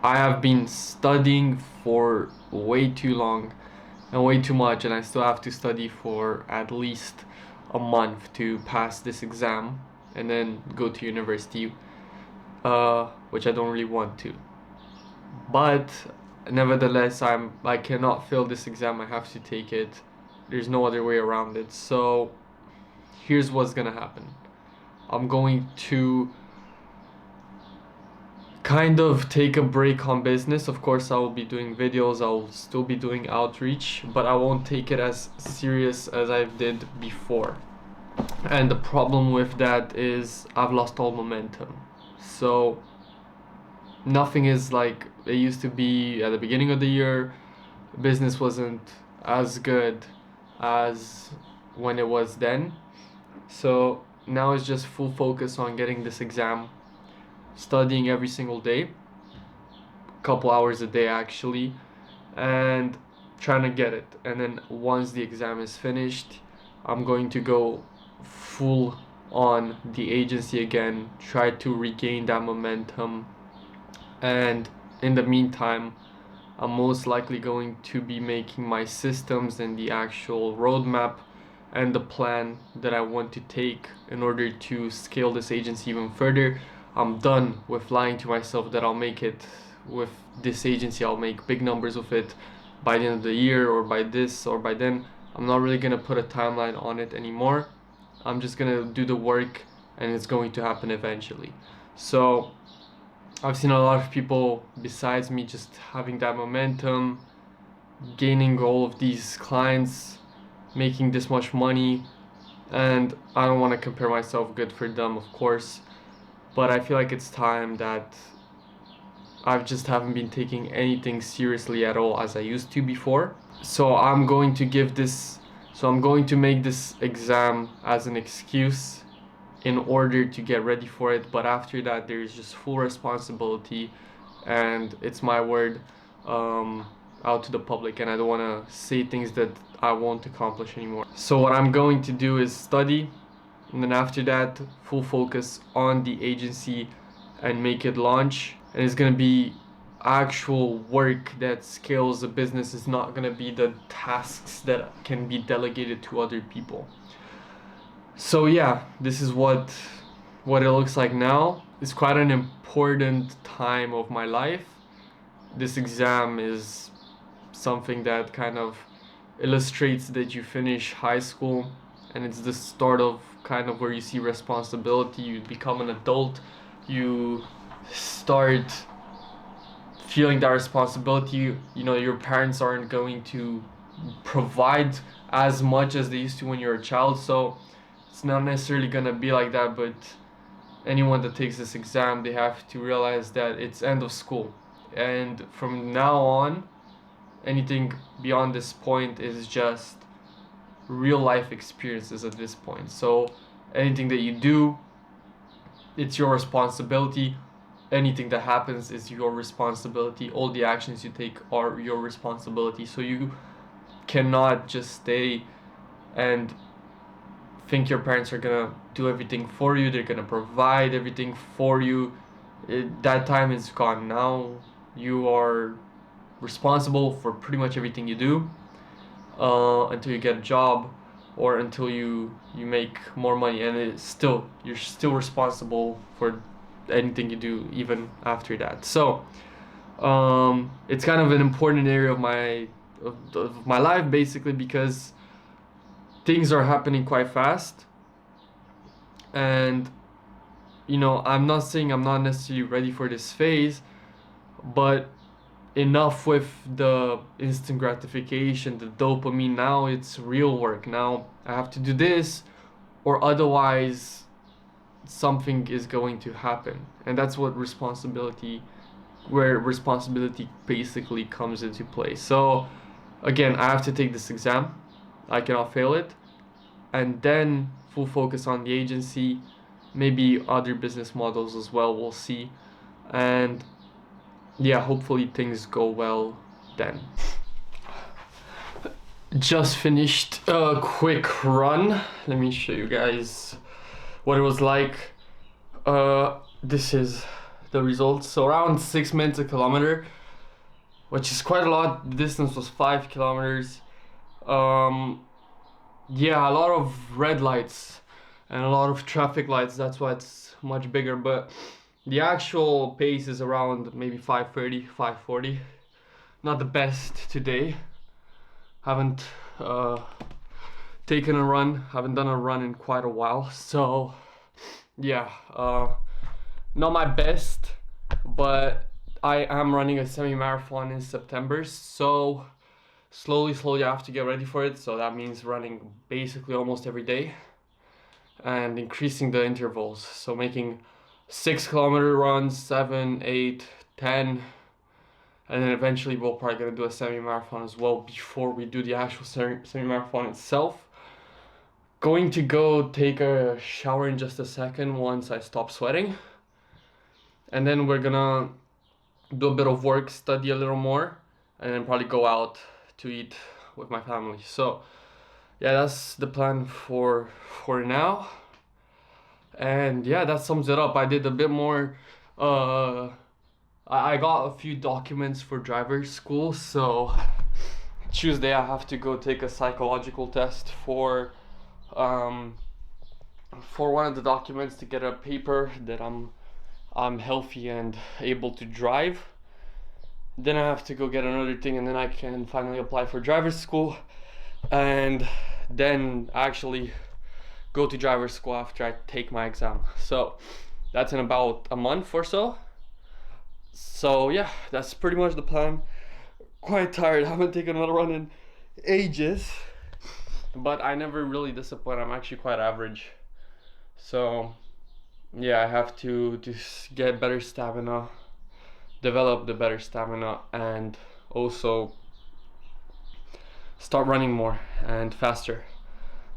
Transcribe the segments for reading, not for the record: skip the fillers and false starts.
I have been studying for way too long and way too much, and I still have to study for at least a month to pass this exam and then go to university, which I don't really want to. But nevertheless, I cannot fail this exam. I have to take it. There's no other way around it. So here's what's gonna happen. I'm going to kind of take a break on business. Of course, I will be doing videos, I'll still be doing outreach, but I won't take it as serious as I did before. And the problem with that is I've lost all momentum. So nothing is like it used to be at the beginning of the year. Business wasn't as good as when it was then. So now it's just full focus on getting this exam, studying every single day, a couple hours a day actually, and trying to get it. And then once the exam is finished, I'm going to go full on the agency again, try to regain that momentum. And in the meantime, I'm most likely going to be making my systems and the actual roadmap and the plan that I want to take in order to scale this agency even further. I'm done with lying to myself that I'll make it with this agency, I'll make big numbers with it by the end of the year or by this or by then. I'm not really gonna put a timeline on it anymore. I'm just gonna do the work and it's going to happen eventually. So I've seen a lot of people besides me just having that momentum, gaining all of these clients, making this much money, and I don't want to compare myself, good for them of course, but I feel like it's time that I just haven't been taking anything seriously at all as I used to before. So I'm going to make this exam as an excuse in order to get ready for it, but after that there's just full responsibility, and it's my word out to the public, and I don't want to say things that I won't accomplish anymore. So what I'm going to do is study, and then after that full focus on the agency and make it launch. And it's going to be actual work that scales the business. It's not going to be the tasks that can be delegated to other people. So yeah, this is what it looks like now. It's quite an important time of my life. This exam is something that kind of illustrates that you finish high school, and it's the start of kind of where you see responsibility. You become an adult, you start feeling that responsibility. You know, your parents aren't going to provide as much as they used to when you're a child, so it's not necessarily gonna be like that. But anyone that takes this exam, they have to realize that it's end of school, and from now on anything beyond this point is just real life experiences at this point. So anything that you do, it's your responsibility. Anything that happens is your responsibility. All the actions you take are your responsibility. So you cannot just stay and think your parents are gonna do everything for you, they're gonna provide everything for you. That time is gone. Now you are responsible for pretty much everything you do until you get a job or until you make more money, and you're still responsible for anything you do even after that. So it's kind of an important area of my life, basically, because things are happening quite fast, and you know, I'm not saying I'm not necessarily ready for this phase, but enough with the instant gratification, the dopamine. Now it's real work. Now I have to do this, or otherwise something is going to happen. And that's where responsibility basically comes into play. So again, I have to take this exam, I cannot fail it, and then full focus on the agency, maybe other business models as well, we'll see. And yeah, hopefully things go well then. Just finished a quick run. Let me show you guys what it was like. This is the results. So around 6 minutes a kilometer, which is quite a lot. The distance was 5 kilometers. Yeah, a lot of red lights and a lot of traffic lights. That's why it's much bigger. But the actual pace is around maybe 5:30, 5:40. Not the best today. Haven't taken a run. Haven't done a run in quite a while. So yeah, not my best, but I am running a semi-marathon in September. So slowly I have to get ready for it. So that means running basically almost every day and increasing the intervals. So making 6 kilometer runs, 7, 8, 10, and then eventually we'll probably gonna do a semi-marathon as well before we do the actual semi-marathon itself. Going to go take a shower in just a second once I stop sweating, and then we're gonna do a bit of work, study a little more, and then probably go out to eat with my family. So yeah, that's the plan for now. And yeah, that sums it up. I did a bit more. I got a few documents for driver's school. So Tuesday I have to go take a psychological test for one of the documents to get a paper that I'm healthy and able to drive. Then I have to go get another thing, and then I can finally apply for driver's school, and then actually go to driver's school after I take my exam. So that's in about a month or so. So yeah, that's pretty much the plan. Quite tired. I haven't taken another run in ages, but I never really disappoint. I'm actually quite average. So yeah, I have to just get better stamina, develop the better stamina, and also start running more and faster,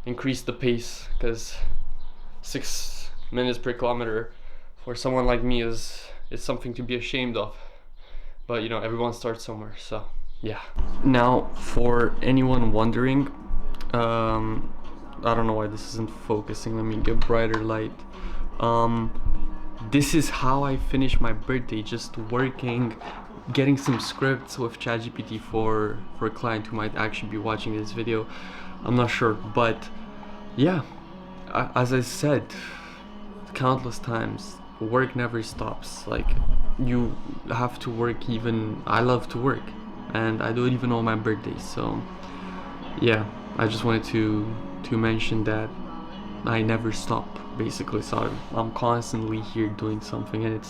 increase the pace, because 6 minutes per kilometer for someone like me is something to be ashamed of. But you know, everyone starts somewhere, so yeah. Now for anyone wondering, I don't know why this isn't focusing. Let me get brighter light. This is how I finished my birthday, just working, getting some scripts with ChatGPT for a client who might actually be watching this video. I'm not sure, but yeah, as I said countless times, work never stops. Like, you have to work. Even I love to work, and I do it even on my birthday. So yeah, I just wanted to mention that I never stop, basically. So I'm constantly here doing something, and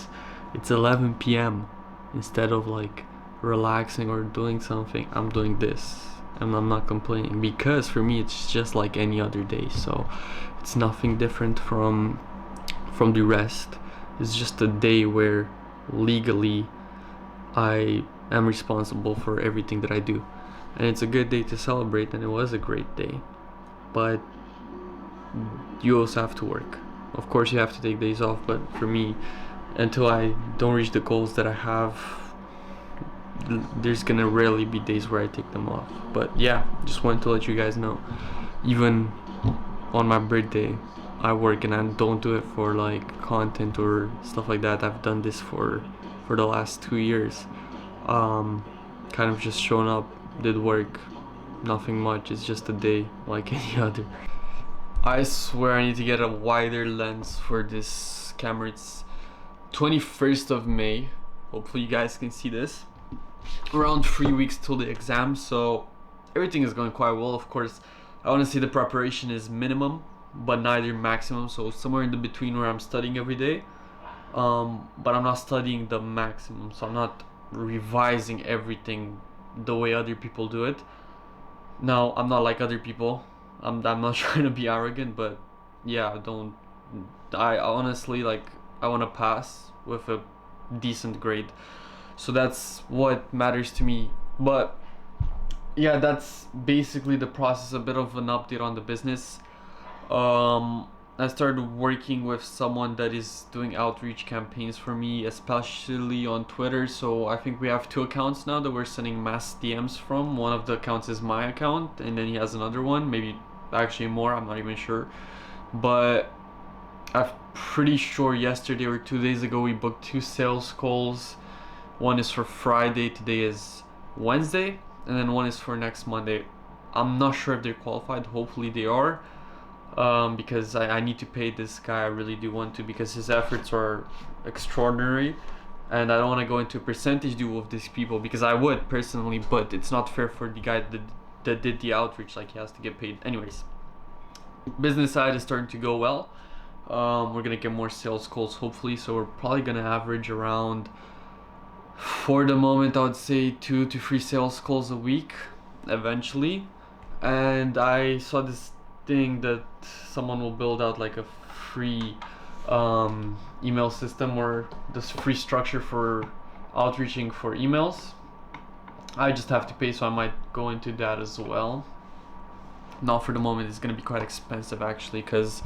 it's 11 p.m. Instead of like relaxing or doing something, I'm doing this, and I'm not complaining, because for me it's just like any other day. So it's nothing different from the rest. It's just a day where legally I am responsible for everything that I do, and it's a good day to celebrate, and it was a great day. But you also have to work. Of course you have to take days off, but for me, until I don't reach the goals that I have, there's gonna rarely be days where I take them off. But yeah, just wanted to let you guys know, even on my birthday I work, and I don't do it for like content or stuff like that. I've done this for the last 2 years. Kind of just shown up, did work, nothing much. It's just a day like any other. I swear I need to get a wider lens for this camera. It's 21st of May. Hopefully you guys can see this. Around 3 weeks till the exam, so everything is going quite well. Of course, I want to say the preparation is minimum, but neither maximum. So somewhere in the between, where I'm studying every day, but I'm not studying the maximum. So I'm not revising everything the way other people do it. Now, I'm not like other people. I'm not trying to be arrogant, but yeah, I honestly, like, I want to pass with a decent grade. So that's what matters to me. But yeah, that's basically the process. A bit of an update on the business. I started working with someone that is doing outreach campaigns for me, especially on Twitter. So I think we have 2 accounts now that we're sending mass DMs from. One of the accounts is my account, and then he has another one, maybe actually more, I'm not even sure. But I'm pretty sure yesterday or 2 days ago we booked 2 sales calls. One is for Friday, today is Wednesday, and then one is for next Monday. I'm not sure if they're qualified. Hopefully they are, because I need to pay this guy. I really do want to, because his efforts are extraordinary, and I don't want to go into a percentage deal with these people, because I would personally, but it's not fair for the guy that did the outreach. Like, he has to get paid. Anyways, business side is starting to go well. We're gonna get more sales calls hopefully, so we're probably gonna average around, for the moment, I would say 2 to 3 sales calls a week eventually. And I saw this thing that someone will build out like a free email system, or this free structure for outreaching for emails. I just have to pay, so I might go into that as well. Not for the moment. It's gonna be quite expensive actually, because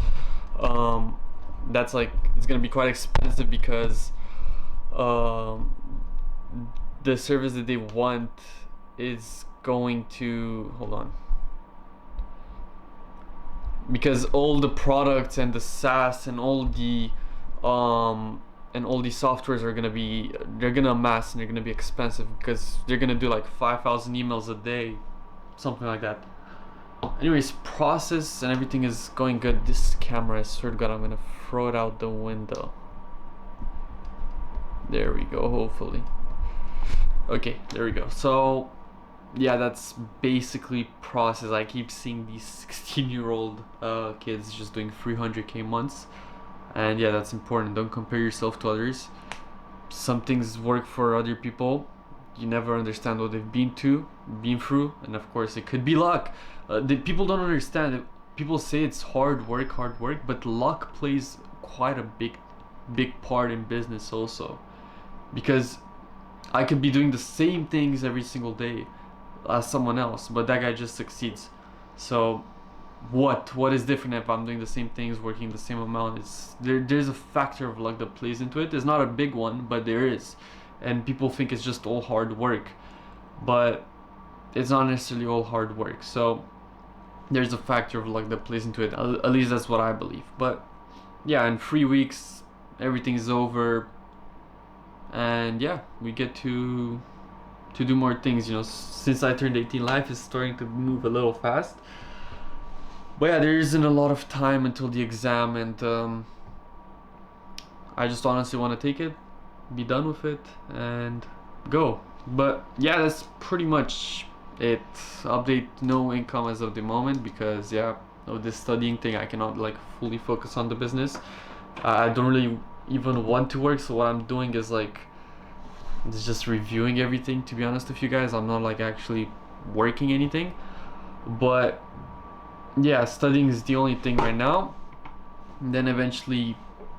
that's like, it's gonna be quite expensive because the service that they want is going to, hold on, because all the products and the SaaS and all the softwares are gonna be, they're gonna amass and they're gonna be expensive, because they're gonna do like 5,000 emails a day, something like that. Anyways, process and everything is going good. This camera, I swear to God, I'm gonna throw it out the window. There we go, hopefully. Okay, there we go. So yeah, that's basically process. I keep seeing these 16-year-old kids just doing 300k months, and yeah, that's important. Don't compare yourself to others. Some things work for other people. You never understand what they've been through, and of course it could be luck. The people don't understand it. People say it's hard work, but luck plays quite a big part in business also, because I could be doing the same things every single day as someone else, but that guy just succeeds. So what is different if I'm doing the same things, working the same amount? There's a factor of luck that plays into it. It's not a big one, but there is. And people think it's just all hard work, but it's not necessarily all hard work. So there's a factor of luck that plays into it. At least that's what I believe. But yeah, in 3 weeks everything is over, and yeah, we get to do more things. You know, since I turned 18, life is starting to move a little fast. But yeah, there isn't a lot of time until the exam, and I just honestly want to take it, be done with it, and go. But yeah, that's pretty much it. Update: no income as of the moment, because yeah, of this studying thing, I cannot like fully focus on the business. I don't really even want to work, so what I'm doing is like, it's just reviewing everything, to be honest with you guys. I'm not like actually working anything, but yeah, studying is the only thing right now. And then eventually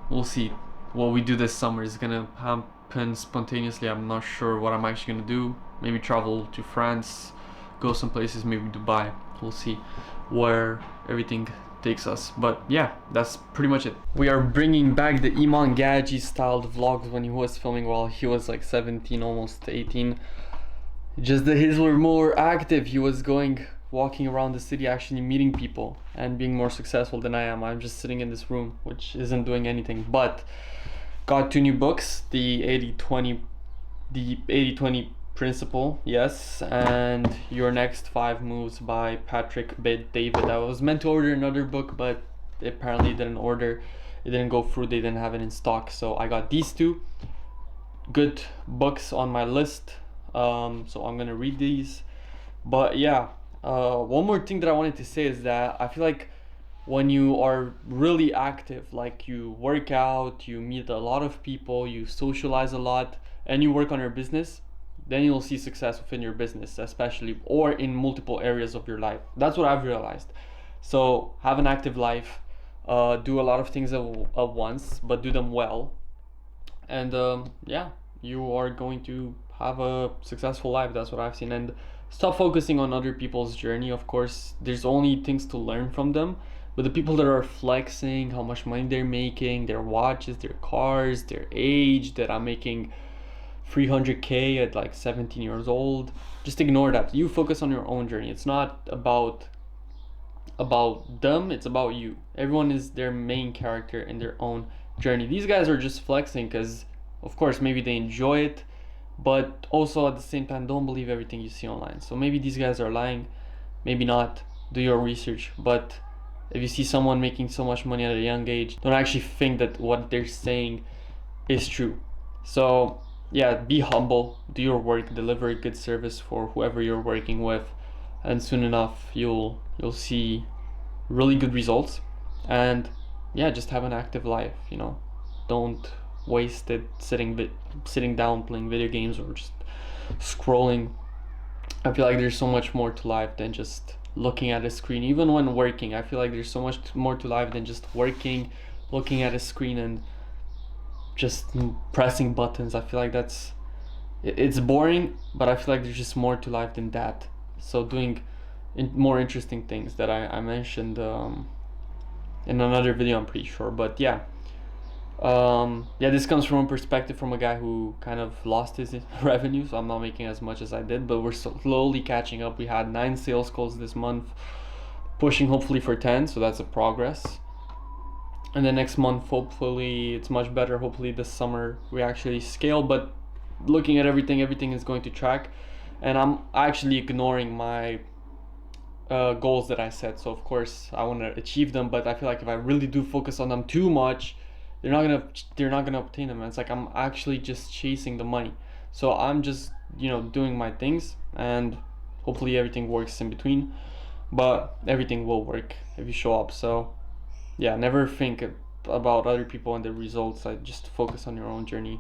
we'll see what we do this summer. Is gonna happen spontaneously. I'm not sure what I'm actually gonna do. Maybe travel to France, go some places, maybe Dubai. We'll see where everything takes us. But yeah, that's pretty much it. We are bringing back the Iman Gadji styled vlogs when he was filming while he was like 17, almost 18. Just that his were more active. He was walking around the city, actually meeting people and being more successful than I am. I'm just sitting in this room, which isn't doing anything. But got 2 new books, the 80-20 principle, yes, and Your Next 5 Moves by Patrick Bet-David. I was meant to order another book, but apparently it didn't go through. They didn't have it in stock, so I got these 2 good books on my list. So I'm gonna read these. But yeah, one more thing that I wanted to say is that I feel like when you are really active, like you work out, you meet a lot of people, you socialize a lot, and you work on your business, then you'll see success within your business, especially, or in multiple areas of your life. That's what I've realized. So have an active life, do a lot of things at once, but do them well, and yeah, you are going to have a successful life. That's what I've seen. And stop focusing on other people's journey. Of course, there's only things to learn from them, but the people that are flexing how much money they're making, their watches, their cars, their age, that I'm making 300k at like 17 years old, just ignore that. You focus on your own journey. It's not about about them, it's about you. Everyone is their main character in their own journey. These guys are just flexing because, of course, maybe they enjoy it, but also at the same time, don't believe everything you see online. So maybe these guys are lying, maybe not. Do your research. But if you see someone making so much money at a young age, don't actually think that what they're saying is true. So yeah, be humble, do your work, deliver a good service for whoever you're working with, and soon enough you'll see really good results. And yeah, just have an active life, you know. Don't waste it sitting down playing video games or just scrolling. I feel like there's so much more to life than just looking at a screen. Even when working, I feel like there's so much more to life than just working, looking at a screen and just pressing buttons. I feel like it's boring, but I feel like there's just more to life than that. So doing more interesting things that I mentioned in another video, I'm pretty sure. But yeah, yeah, this comes from a perspective from a guy who kind of lost his revenue, so I'm not making as much as I did, but we're slowly catching up. We had 9 sales calls this month, pushing hopefully for 10, so that's a progress. And then next month, hopefully it's much better. Hopefully this summer we actually scale, but looking at everything is going to track. And I'm actually ignoring my goals that I set. So of course I want to achieve them, but I feel like if I really do focus on them too much, they're not gonna obtain them. And it's like I'm actually just chasing the money. So I'm just, you know, doing my things, and hopefully everything works in between. But everything will work if you show up. So yeah, never think about other people and the results. I just focus on your own journey.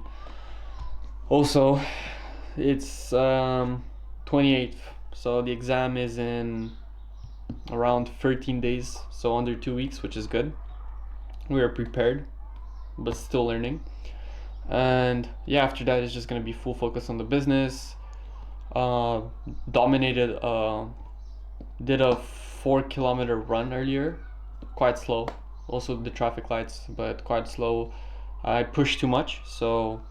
Also, it's 28th, so the exam is in around 13 days, so under 2 weeks, which is good. We are prepared, but still learning. And yeah, after that it's just gonna be full focus on the business. Dominated did a 4-kilometer run earlier, quite slow. Also the traffic lights, but quite slow. I pushed too much, so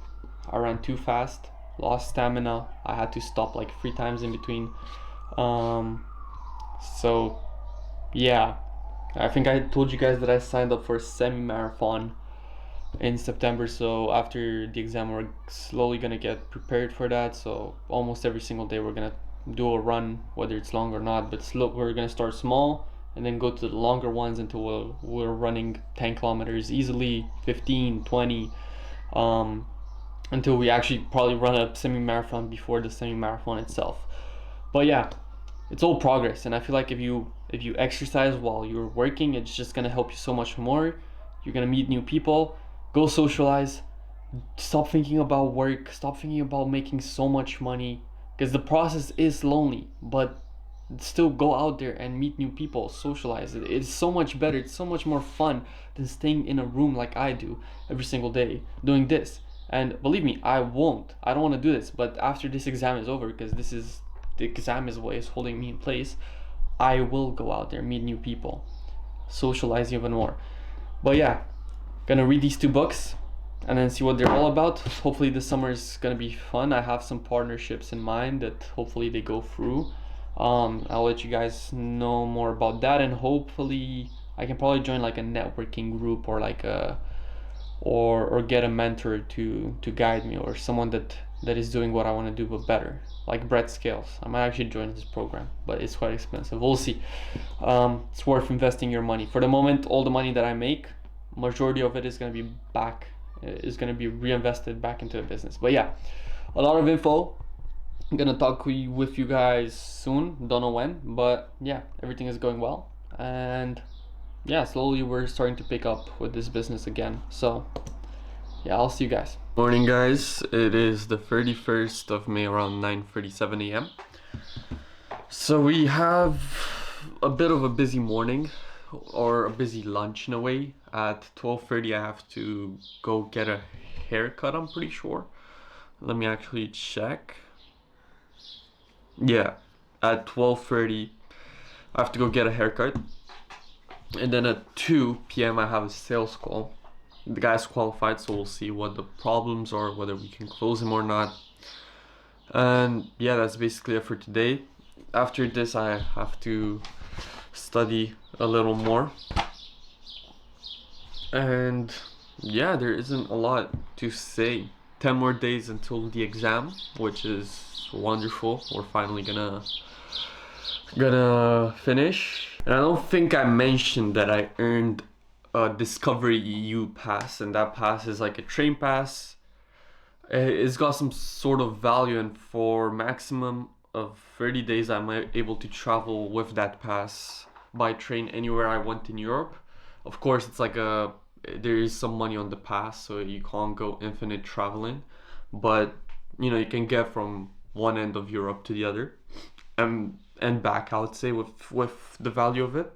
I ran too fast, lost stamina. I had to stop like 3 times in between. So yeah, I think I told you guys that I signed up for a semi-marathon in September. So after the exam, we're slowly gonna get prepared for that. So almost every single day we're gonna do a run, whether it's long or not. But we're gonna start small and then go to the longer ones until we're running 10 kilometers easily, 15, 20, until we actually probably run a semi-marathon before the semi-marathon itself. But yeah, it's all progress, and I feel like if you exercise while you're working, it's just gonna help you so much more. You're gonna meet new people, go socialize, stop thinking about work, stop thinking about making so much money, because the process is lonely, but still go out there and meet new people, socialize. It's so much better, it's so much more fun than staying in a room like I do every single day doing this. And believe me, I don't want to do this, but after this exam is over, because the exam is what is holding me in place, I will go out there, meet new people, socialize even more. But yeah, gonna read these 2 books and then see what they're all about. Hopefully this summer is gonna be fun. I have some partnerships in mind that hopefully they go through. I'll let you guys know more about that, and hopefully I can probably join like a networking group, or like or get a mentor to guide me, or someone that is doing what I want to do but better, like Brett Scales. I might actually join this program, but it's quite expensive. We'll see. It's worth investing your money. For the moment, all the money that I make, majority of it is going to be reinvested back into the business. But yeah, a lot of info. I'm gonna talk with you guys soon, don't know when, but yeah, everything is going well, and yeah, slowly we're starting to pick up with this business again. So yeah, I'll see you guys. Morning guys, it is the 31st of May around 9:37 a.m. So we have a bit of a busy morning, or a busy lunch in a way. At 12:30 I have to go get a haircut, I'm pretty sure. Let me actually check. Yeah, at 12:30 I have to go get a haircut, and then at 2 p.m. I have a sales call. The guy's qualified, so we'll see what the problems are, whether we can close him or not. And yeah, that's basically it for today. After this I have to study a little more. And yeah, there isn't a lot to say. 10 more days until the exam, which is wonderful. We're finally gonna finish. And I don't think I mentioned that I earned a Discovery EU pass, and that pass is like a train pass. It's got some sort of value, and for maximum of 30 days I'm able to travel with that pass by train anywhere I want in Europe. Of course, it's like there is some money on the pass, so you can't go infinite traveling, but you know, you can get from one end of Europe to the other, and back, I would say, with the value of it.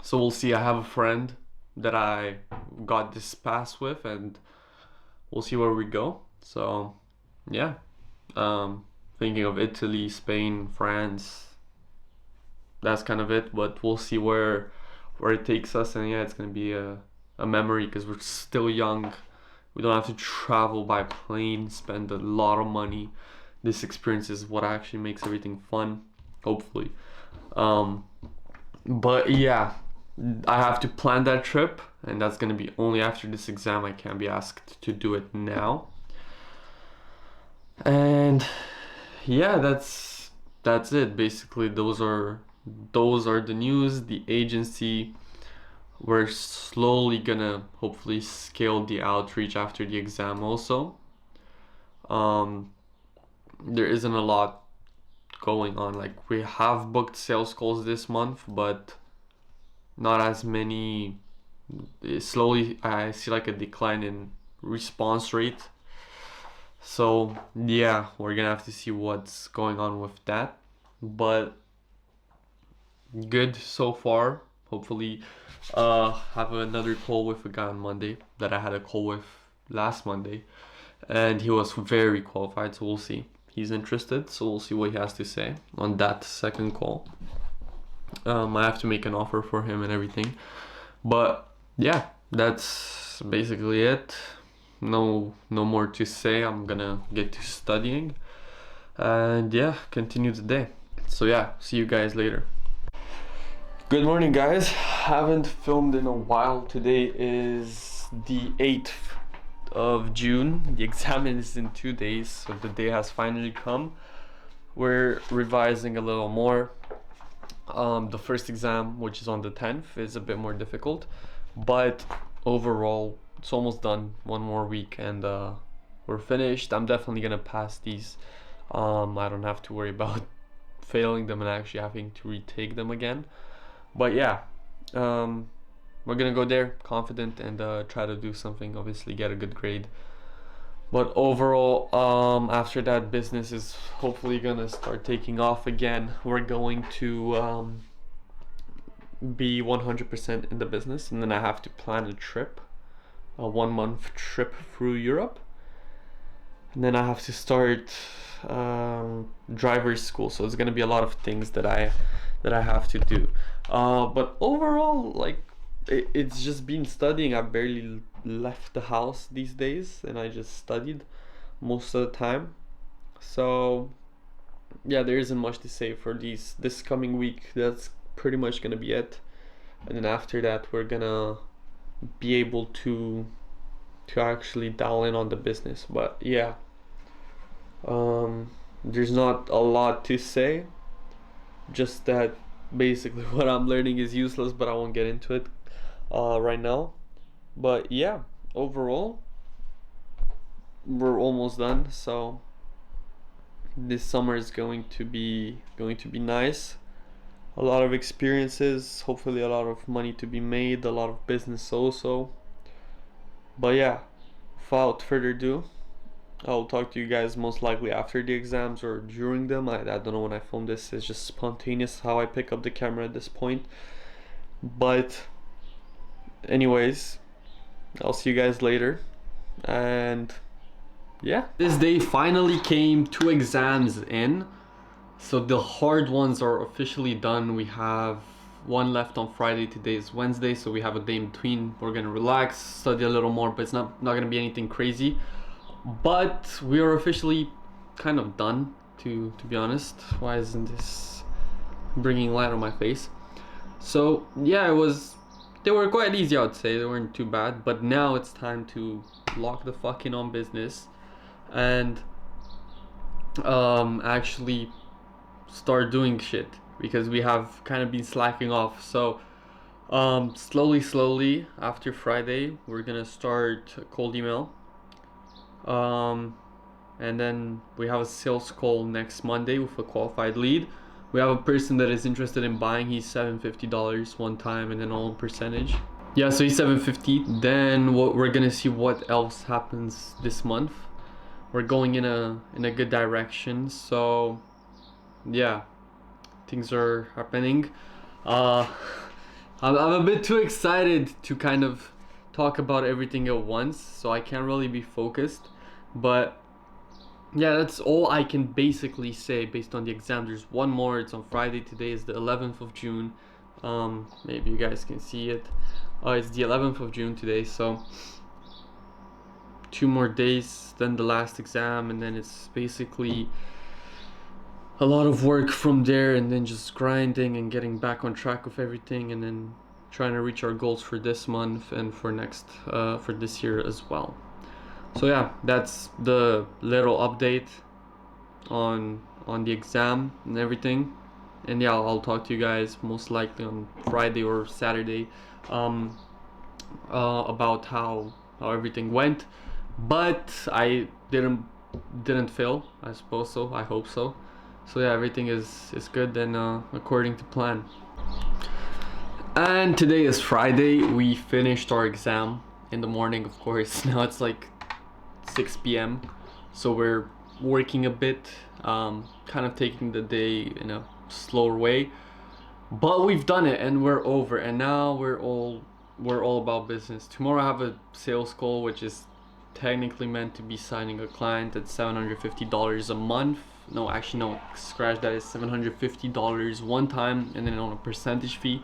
So we'll see. I have a friend that I got this pass with, and we'll see where we go. So yeah, thinking of Italy, Spain, France. That's kind of it, but we'll see where it takes us. And yeah, it's gonna be a memory because we're still young. We don't have to travel by plane, spend a lot of money. This experience is what actually makes everything fun, hopefully. But yeah, I have to plan that trip, and that's gonna be only after this exam. I can't be asked to do it now. And yeah, that's it. Basically, those are the news. The agency, we're slowly gonna hopefully scale the outreach after the exam also. There isn't a lot going on. Like, we have booked sales calls this month, but not as many. Slowly I see like a decline in response rate. So yeah, we're gonna have to see what's going on with that, but good so far. Hopefully have another call with a guy on Monday that I had a call with last Monday, and he was very qualified, so we'll see. He's interested, so we'll see what he has to say on that second call. I have to make an offer for him and everything, but yeah, that's basically it. No more to say. I'm gonna get to studying and yeah, continue the day. So yeah, see you guys later. Good morning, guys. Haven't filmed in a while. Today is the 8th of June. The exam is in 2 days, so the day has finally come. We're revising a little more. The first exam, which is on the 10th, is a bit more difficult, but overall it's almost done. One more week and we're finished. I'm definitely gonna pass these. I don't have to worry about failing them and actually having to retake them again. But yeah, we're gonna go there confident and try to do something, obviously get a good grade. But overall, after that, business is hopefully gonna start taking off again. We're going to be 100% in the business, and then I have to plan a trip, a 1 month trip through Europe, and then I have to start driver's school. So it's gonna be a lot of things that I have to do. But overall, like, it's just been studying. I barely left the house these days, and I just studied most of the time. So yeah, there isn't much to say for this coming week. That's pretty much gonna be it, and then after that we're gonna be able to actually dial in on the business. But yeah, there's not a lot to say, just that basically what I'm learning is useless, but I won't get into it right now. But yeah, overall we're almost done, so this summer is going to be nice. A lot of experiences, hopefully a lot of money to be made, a lot of business also. But yeah, without further ado, I'll talk to you guys most likely after the exams or during them. I don't know when I film this. It's just spontaneous how I pick up the camera at this point. But anyways, I'll see you guys later. And yeah, this day finally came. 2 exams in, so the hard ones are officially done. We have one left on Friday. Today is Wednesday, so we have a day in between. We're gonna relax, study a little more, but it's not gonna be anything crazy. But we are officially kind of done, to be honest. Why isn't this bringing light on my face? So yeah, they were quite easy, I would say. They weren't too bad, but now it's time to lock the fuck in on business and actually start doing shit, because we have kind of been slacking off. So slowly after Friday we're gonna start cold email, um and then we have a sales call next Monday with a qualified lead. We have a person that is interested in buying. He's $750 one time and then all percentage. Yeah, so he's 750. Then what we're gonna see what else happens this month. We're going in a good direction. So yeah, things are happening. Uh, I'm a bit too excited to kind of talk about everything at once, so I can't really be focused. But yeah, that's all I can basically say based on the exam. There's one more. It's on Friday. Today is the 11th of June. Maybe you guys can see it. It's the 11th of June today, so 2 more days than the last exam, and then it's basically a lot of work from there, and then just grinding and getting back on track with everything, and then trying to reach our goals for this month and for this year as well. So yeah, that's the little update on the exam and everything. And yeah, I'll talk to you guys most likely on Friday or Saturday about how everything went. But I didn't fail, I suppose so. I hope so. So yeah, everything is good and according to plan. And today is Friday. We finished our exam in the morning, of course. Now it's like 6 p.m. So we're working a bit, kind of taking the day in a slower way. But we've done it and we're over. And now we're all about business. Tomorrow I have a sales call, which is technically meant to be signing a client at $750 a month. No, actually no, scratch that. Is $750 one time and then on a percentage fee.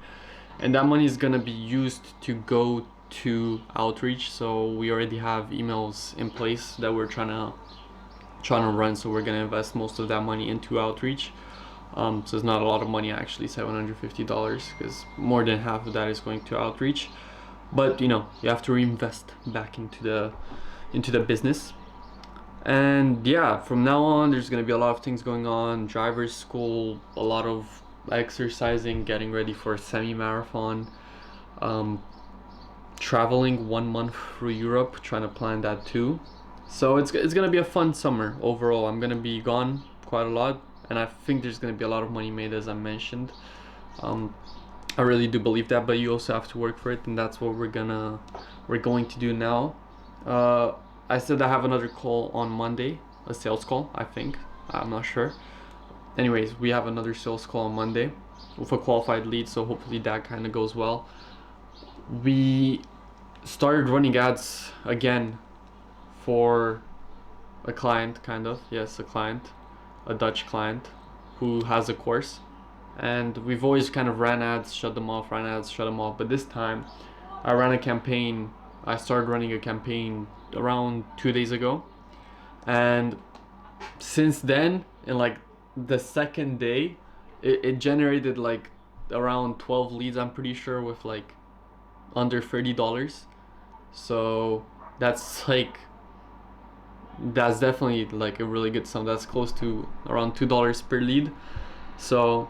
And that money is gonna be used to go to outreach. So we already have emails in place that we're trying to run. So we're gonna invest most of that money into outreach. So it's not a lot of money actually, $750, because more than half of that is going to outreach. But you have to reinvest back into the business. And yeah, from now on there's gonna be a lot of things going on. Driver's school, a lot of exercising, getting ready for a semi-marathon, traveling 1 month through Europe, trying to plan that too. So it's gonna be a fun summer overall. I'm gonna be gone quite a lot, and I think there's gonna be a lot of money made, as I mentioned. I really do believe that, but you also have to work for it, and that's what we're going to do now. I said I have another call on Monday, a sales call, I think. I'm not sure. Anyways, we have another sales call on Monday with a qualified lead, so hopefully that kind of goes well. We started running ads again for a client, kind of. Yes, a client, a Dutch client who has a course. And we've always kind of ran ads, shut them off, but this time I ran a campaign. I started running a campaign around 2 days ago, and since then, in like the second day, it generated like around 12 leads, I'm pretty sure, with like under $30. So that's definitely like a really good sum. That's close to around $2 per lead. So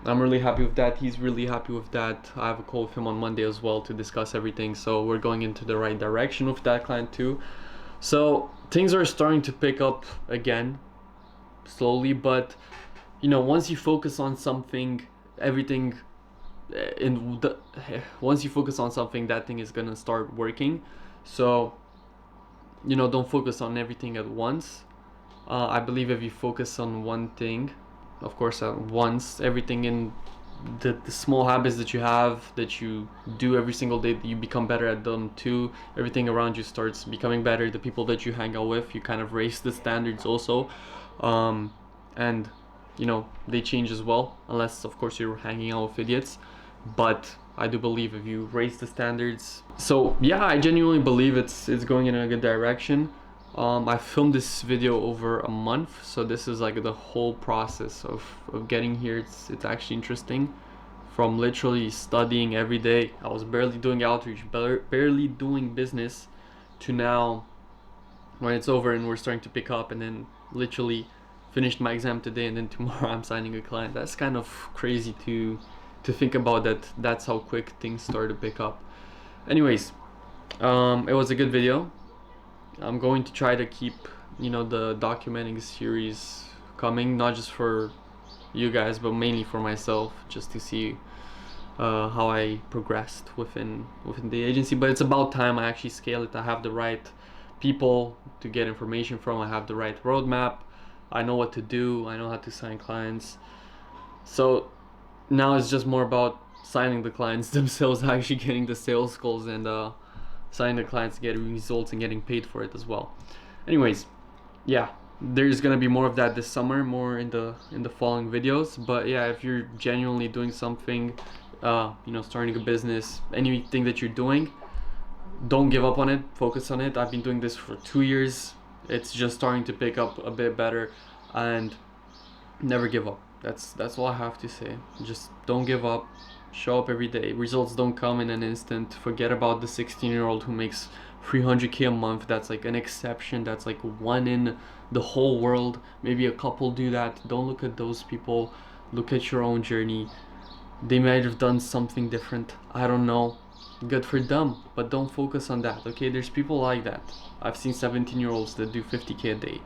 I'm really happy with that. He's really happy with that. I have a call with him on Monday as well to discuss everything. So we're going into the right direction with that client too. So things are starting to pick up again, slowly. But once you focus on something, once you focus on something, that thing is gonna start working. So don't focus on everything at once. I believe if you focus on one thing, of course at once, everything in the small habits that you have, that you do every single day, that you become better at them too. Everything around you starts becoming better. The people that you hang out with, you kind of raise the standards also, and they change as well, unless of course you're hanging out with idiots. But I do believe if you raise the standards. So yeah, I genuinely believe it's going in a good direction. I filmed this video over a month, so this is like the whole process of getting here. It's actually interesting from literally studying every day. I was barely doing outreach, barely doing business, to now when it's over and we're starting to pick up, and then literally finished my exam today and then tomorrow I'm signing a client. That's kind of crazy to think about, that that's how quick things start to pick up. Anyways, it was a good video. I'm going to try to keep, you know, the documenting series coming, not just for you guys but mainly for myself, just to see how I progressed within the agency. But it's about time I actually scale it. I have the right people to get information from, I have the right roadmap, I know what to do, I know how to sign clients. So now it's just more about signing the clients themselves, actually getting the sales calls and signing the clients, getting results and getting paid for it as well. Anyways, yeah, there's gonna be more of that this summer, more in the following videos. But yeah, if you're genuinely doing something, you know, starting a business, anything that you're doing, don't give up on it, focus on it. I've been doing this for 2 years, it's just starting to pick up a bit better, and never give up. That's all I have to say. Just don't give up, show up every day. Results don't come in an instant. Forget about the 16-year-old who makes 300k a month. That's like an exception, that's like one in the whole world. Maybe a couple do that. Don't look at those people, look at your own journey. They might have done something different, I don't know, good for them, but don't focus on that, okay? There's people like that. I've seen 17-year-olds that do 50k a day,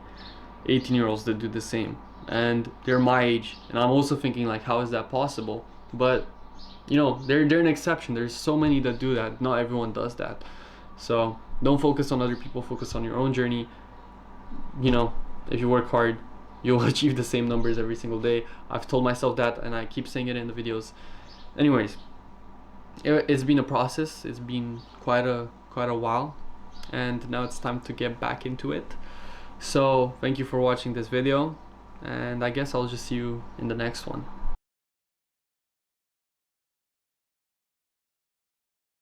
18-year-olds that do the same, and they're my age, and I'm also thinking like, how is that possible? But you know, they're an exception. There's so many that do that, not everyone does that. So don't focus on other people, focus on your own journey. You know, if you work hard, you'll achieve the same numbers every single day. I've told myself that and I keep saying it in the videos. Anyways, it's been a process, it's been quite a while, and now it's time to get back into it. So thank you for watching this video, and I guess I'll just see you in the next one.